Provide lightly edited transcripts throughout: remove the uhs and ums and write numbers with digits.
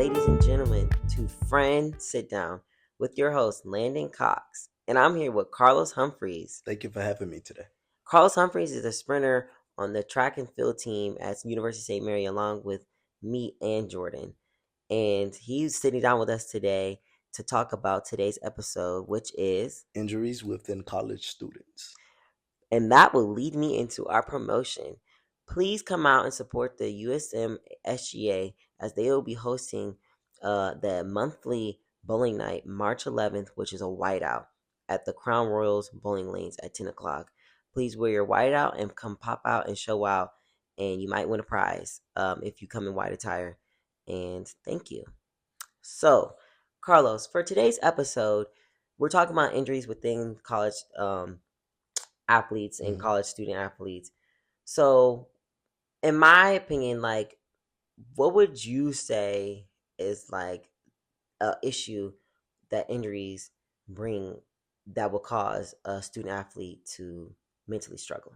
ladies and gentlemen, to Friend Sit Down with your host, Landon Cox. And I'm here with Karlos Humphreys. Thank you for having me today. Karlos Humphreys is a sprinter on the track and field team at University of St. Mary, along with me and Jordan. And he's sitting down with us today to talk about today's episode, which is Injuries within college students. and that will lead me into our promotion. Please come out and support the USM SGA as they will be hosting the monthly bowling night, March 11th, which is a whiteout at the Crown Royals bowling lanes at 10 o'clock. Please wear your whiteout and come pop out and show out, and you might win a prize if you come in white attire. And thank you. So, Karlos, for today's episode, we're talking about injuries within college athletes and college student athletes. So, in my opinion, like, what would you say is like a issue that injuries bring that will cause a student athlete to mentally struggle?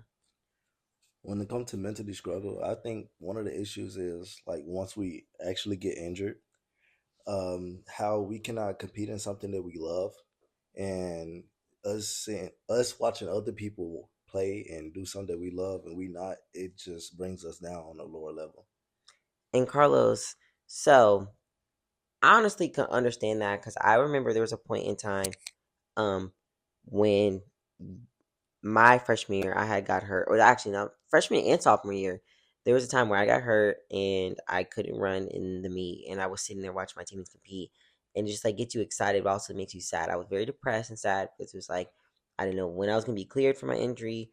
When it comes to mentally struggle, I think one of the issues is like once we actually get injured, how we cannot compete in something that we love, and us watching other people play and do something that we love and we not, it just brings us down on a lower level. And Carlos, so I honestly can understand that because I remember there was a point in time um when my freshman year I had got hurt, or actually not freshman and sophomore year. There was a time where I got hurt and I couldn't run in the meet, and I was sitting there watching my teammates compete, and it just like gets you excited, but also makes you sad. I was very depressed and sad because it was like I didn't know when I was gonna be cleared for my injury,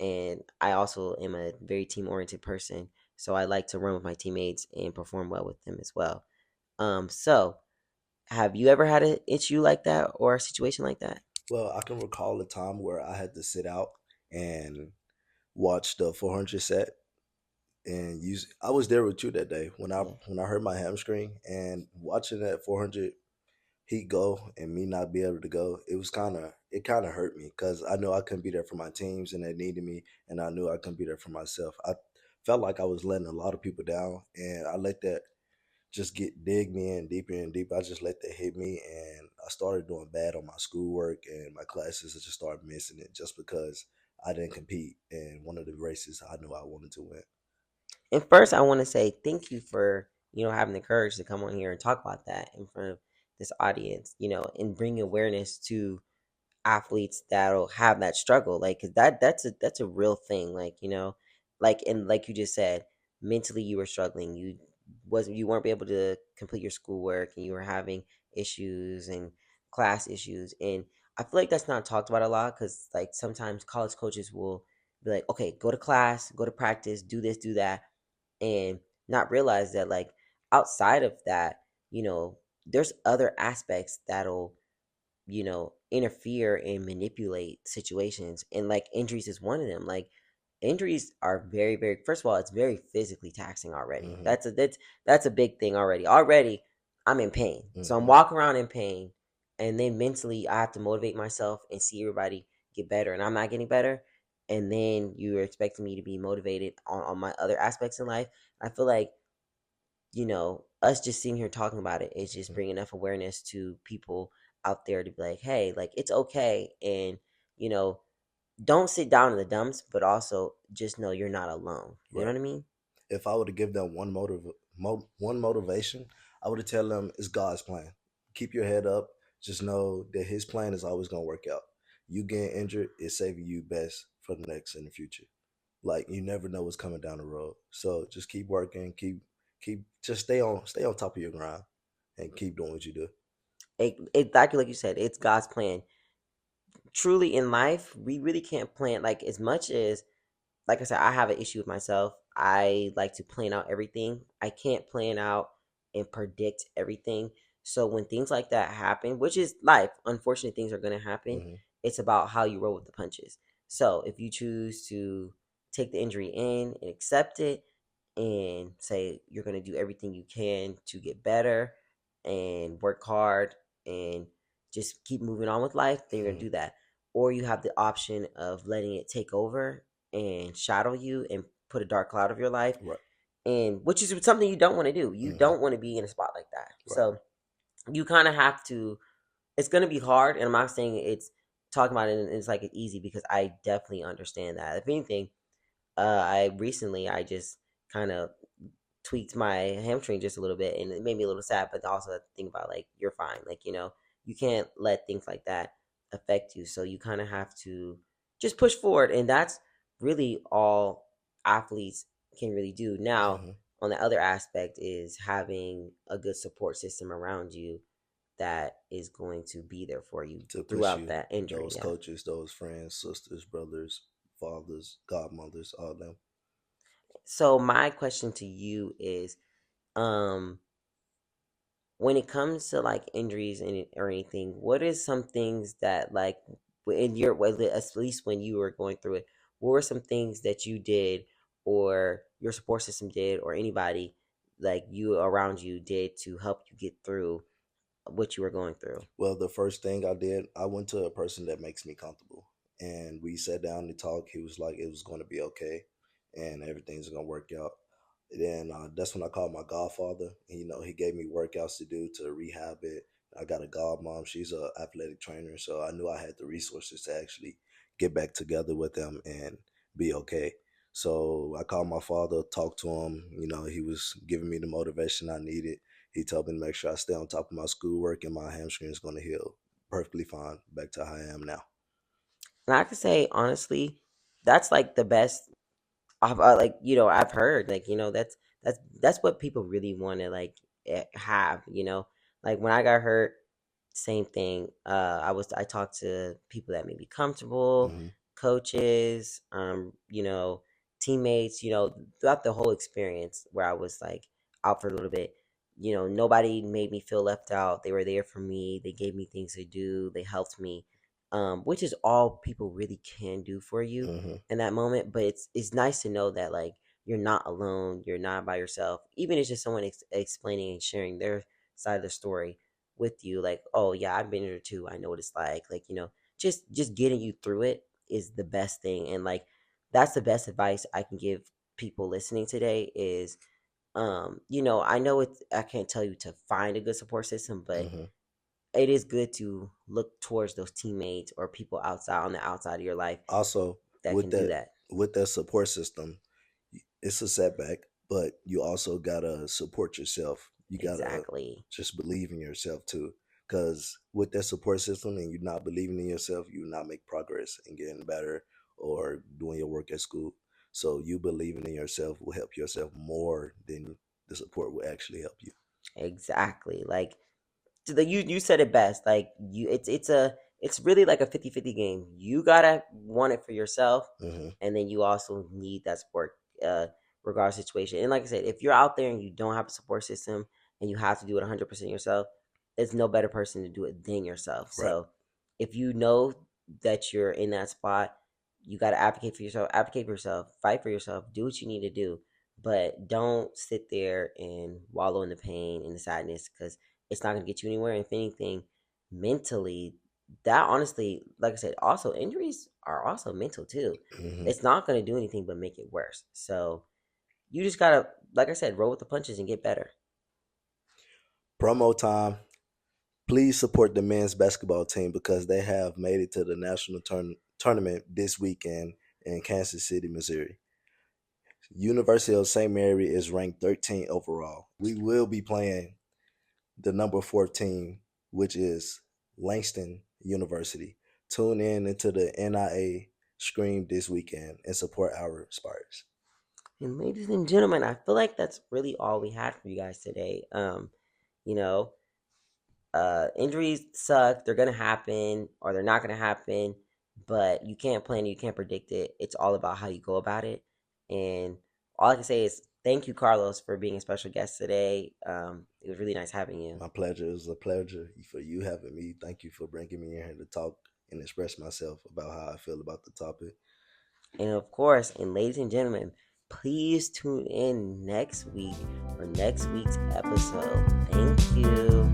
and I also am a very team oriented person, so I like to run with my teammates and perform well with them as well. So have you ever had an issue like that or a situation like that? Well, I can recall a time where I had to sit out and watch the 400 set and use. I was there with you that day Yeah. when I hurt my hamstring, and watching that 400 he go and me not be able to go, it kind of hurt me because I knew I couldn't be there for my teams and they needed me, and I knew I couldn't be there for myself. I felt like I was letting a lot of people down, and I let that just dig me in deeper and deeper. I just let that hit me, and I started doing bad on my schoolwork and my classes. I just started missing it just because I didn't compete in one of the races I knew I wanted to win. And first, I want to say thank you for having the courage to come on here and talk about that in front of this audience, and bring awareness to athletes that'll have that struggle. Like, 'cause that's a real thing. Like, and like you just said, mentally you were struggling. You weren't able to complete your schoolwork, and you were having issues and class issues. And I feel like that's not talked about a lot because like sometimes college coaches will be like, okay, go to class, go to practice, do this, do that, and not realize that like outside of that, there's other aspects that'll interfere and manipulate situations, and like injuries is one of them. Like injuries are very, very, first of all, it's very physically taxing already. Hmm. That's a big thing already. I'm in pain, so I'm Hmm. walking around in pain, and then mentally I have to motivate myself and see everybody get better, and I'm not getting better. And then you're expecting me to be motivated on my other aspects in life. I feel like us just sitting here talking about it is just bringing enough awareness to people out there to be like, hey, like it's okay. And, you know, don't sit down in the dumps, but also just know you're not alone. You know Right. what I mean? If I were to give them one motivation, I would tell them it's God's plan. Keep your head up. Just know that His plan is always gonna work out. You getting injured is saving you best for the next in the future. Like you never know what's coming down the road. So just keep working. Just stay on top of your grind and keep doing what you do. Exactly like you said, it's God's plan. Truly in life, we really can't plan like as much as, like I said, I have an issue with myself. I like to plan out everything. I can't plan out and predict everything. So when things like that happen, which is life, unfortunate things are going to happen. Hmm. It's about how you roll with the punches. So if you choose to take the injury in and accept it and say you're going to do everything you can to get better and work hard and just keep moving on with life, then you're going to Hmm. do that. Or you have the option of letting it take over and shadow you and put a dark cloud of your life, Right. and which is something you don't want to do. You Hmm. don't want to be in a spot like that. Right. So you kind of have to. It's going to be hard, and I'm not saying it's talking about it. And it's like it's easy because I definitely understand that. If anything, I just kind of tweaked my hamstring just a little bit, and it made me a little sad. But also have to think about like you're fine. Like you can't let things like that affect you. So you kind of have to just push forward, and that's really all athletes can really do. Now, Hmm. on the other aspect is having a good support system around you that is going to be there for you To push throughout you, that injury. those Yeah. coaches, those friends, sisters, brothers, fathers, godmothers, all them. So my question to you is, um, when it comes to like injuries and or anything, what is some things that like in your at least when you were going through it, what were some things that you did or your support system did or anybody like you around you did to help you get through what you were going through? Well, the first thing I did, I went to a person that makes me comfortable, and we sat down and talked. He was like, it was going to be okay, and everything's going to work out. Then that's when I called my godfather. He gave me workouts to do to rehab it. I got a godmom; she's a athletic trainer, so I knew I had the resources to actually get back together with them and be okay. So I called my father, talked to him. He was giving me the motivation I needed. He told me to make sure I stay on top of my schoolwork, and my hamstring is going to heal perfectly fine, back to how I am now. And I could say honestly, that's like the best. Like I've heard like that's what people really want to like have. Like when I got hurt, same thing. I talked to people that made me comfortable, Hmm. coaches, teammates. Throughout the whole experience where I was like out for a little bit. Nobody made me feel left out. They were there for me. They gave me things to do. They helped me, which is all people really can do for you Hmm. in that moment. But it's nice to know that like you're not alone. You're not by yourself. Even if it's just someone explaining and sharing their side of the story with you, like, oh yeah, I've been here too, I know what it's like just getting you through it is the best thing. And like that's the best advice I can give people listening today is I know I can't tell you to find a good support system, but Hmm. it is good to look towards those teammates or people outside on the outside of your life Also, that with can do that that. with that support system, it's a setback, but you also gotta support yourself. You gotta Exactly. just believe in yourself too. Because with that support system and you not believing in yourself, you not make progress in getting better or doing your work at school. So you believing in yourself will help yourself more than the support will actually help you. Exactly. Like you said it best. Like it's really like a 50-50 game. You gotta want it for yourself, Hmm. and then you also need that support, uh regard situation. And like I said, if you're out there and you don't have a support system and you have to do it 100% yourself, there's no better person to do it than yourself. Right. So if you know that you're in that spot, you gotta advocate for yourself, fight for yourself, do what you need to do. But don't sit there and wallow in the pain and the sadness because it's not going to get you anywhere. And if anything, mentally, that honestly, like I said, also injuries are also mental too. Hmm. It's not going to do anything but make it worse. So you just gotta, like I said, roll with the punches and get better. Promo time. Please support the men's basketball team because they have made it to the national tournament this weekend in Kansas City, Missouri. University of St. Mary is ranked 13 overall. We will be playing the number 14, which is Langston University. Tune in into the NIA Scream this weekend and support our Spires. And ladies and gentlemen, I feel like that's really all we had for you guys today. You know, Injuries suck. They're gonna happen or they're not gonna happen, but you can't plan it, you can't predict it. It's all about how you go about it. And all I can say is thank you, Carlos, for being a special guest today. It was really nice having you. My pleasure. It was a pleasure for you having me. Thank you for bringing me in here to talk and express myself about how I feel about the topic. And of course, and ladies and gentlemen, please tune in next week for next week's episode. Thank you.